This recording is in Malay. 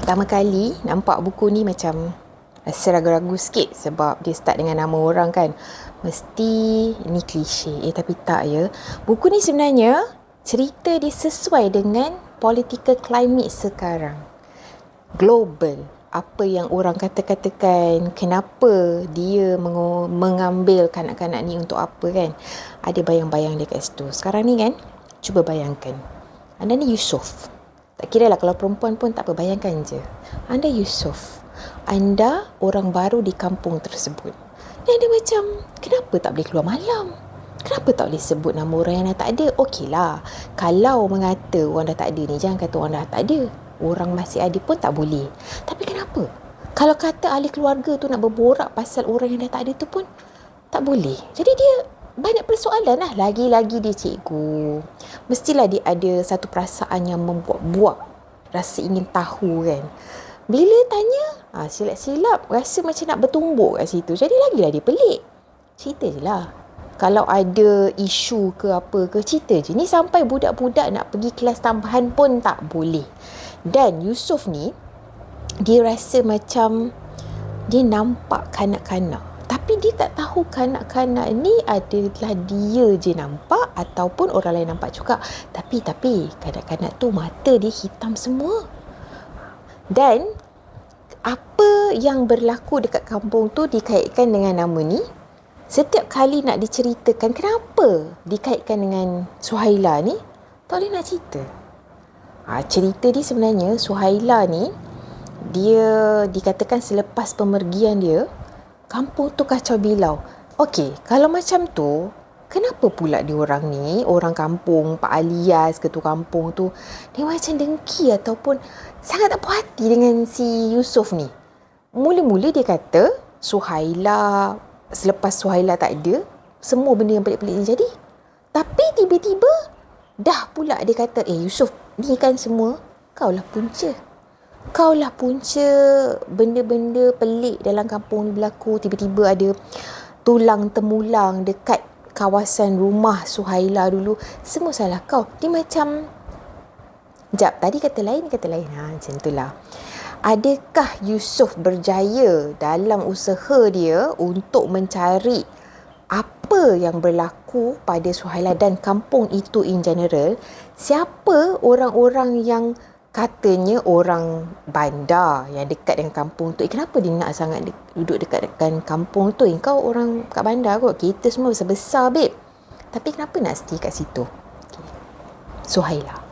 Pertama kali nampak buku ni macam rasa ragu-ragu sikit sebab dia start dengan nama orang kan. Mesti ini klise. Tapi tak ya. Buku ni sebenarnya cerita dia sesuai dengan political climate sekarang. Global. Apa yang orang katakan, kenapa dia mengambil kanak-kanak ni untuk apa kan. Ada bayang-bayang dia kat situ. Sekarang ni kan, cuba bayangkan. Anda ni Yusof. Tak kira lah kalau perempuan pun tak apa, bayangkan je. Anda Yusof. Anda orang baru di kampung tersebut. Dan dia macam, kenapa tak boleh keluar malam? Kenapa tak boleh sebut nama orang yang dah tak ada? Okeylah, kalau mengata orang dah tak ada ni, jangan kata orang dah tak ada. Orang masih ada pun tak boleh. Tapi kenapa? Kalau kata ahli keluarga tu nak berborak pasal orang yang dah tak ada tu pun tak boleh. Jadi dia banyak persoalan lah. Lagi-lagi dia cikgu. Mestilah dia ada satu perasaan yang membuat-buat rasa ingin tahu kan. Bila tanya, silap-silap rasa macam nak bertumbuk kat situ. Jadi lagilah dia pelik. Cerita je lah. Kalau ada isu ke apa ke, cerita je. Ni sampai budak-budak nak pergi kelas tambahan pun tak boleh. Dan Yusof ni, dia rasa macam dia nampak kanak-kanak. Tapi dia tak tahu kanak-kanak ni adalah dia je nampak ataupun orang lain nampak juga. Tapi kanak-kanak tu mata dia hitam semua. Dan apa yang berlaku dekat kampung tu dikaitkan dengan nama ni. Setiap kali nak diceritakan kenapa dikaitkan dengan Suhaila ni, tak boleh nak cerita. Cerita dia sebenarnya Suhaila ni, dia dikatakan selepas pemergian dia, kampung tu kacau bilau. Okey, kalau macam tu, kenapa pula dia orang ni, orang kampung, Pak Alias, ketua kampung tu, dia macam dengki ataupun sangat tak puas hati dengan si Yusof ni. Mula-mula dia kata, selepas Suhaila tak ada, semua benda yang pelik-pelik ni jadi. Tapi tiba-tiba, dah pula dia kata, Yusof, ni kan semua, kaulah punca. Kaulah punca benda-benda pelik dalam kampung ni berlaku. Tiba-tiba ada tulang temulang dekat kawasan rumah Suhaila dulu. Semua salah kau. Dia macam, tadi kata lain. Macam itulah. Adakah Yusof berjaya dalam usaha dia untuk mencari apa yang berlaku pada Suhaila dan kampung itu in general? Siapa orang-orang yang katanya orang bandar yang dekat dengan kampung tu? Kenapa dia nak sangat duduk dekat dengan kampung tu? Kau orang kat bandar kot. Kita semua besar-besar, babe. Tapi kenapa nak stay kat situ? Suhaila.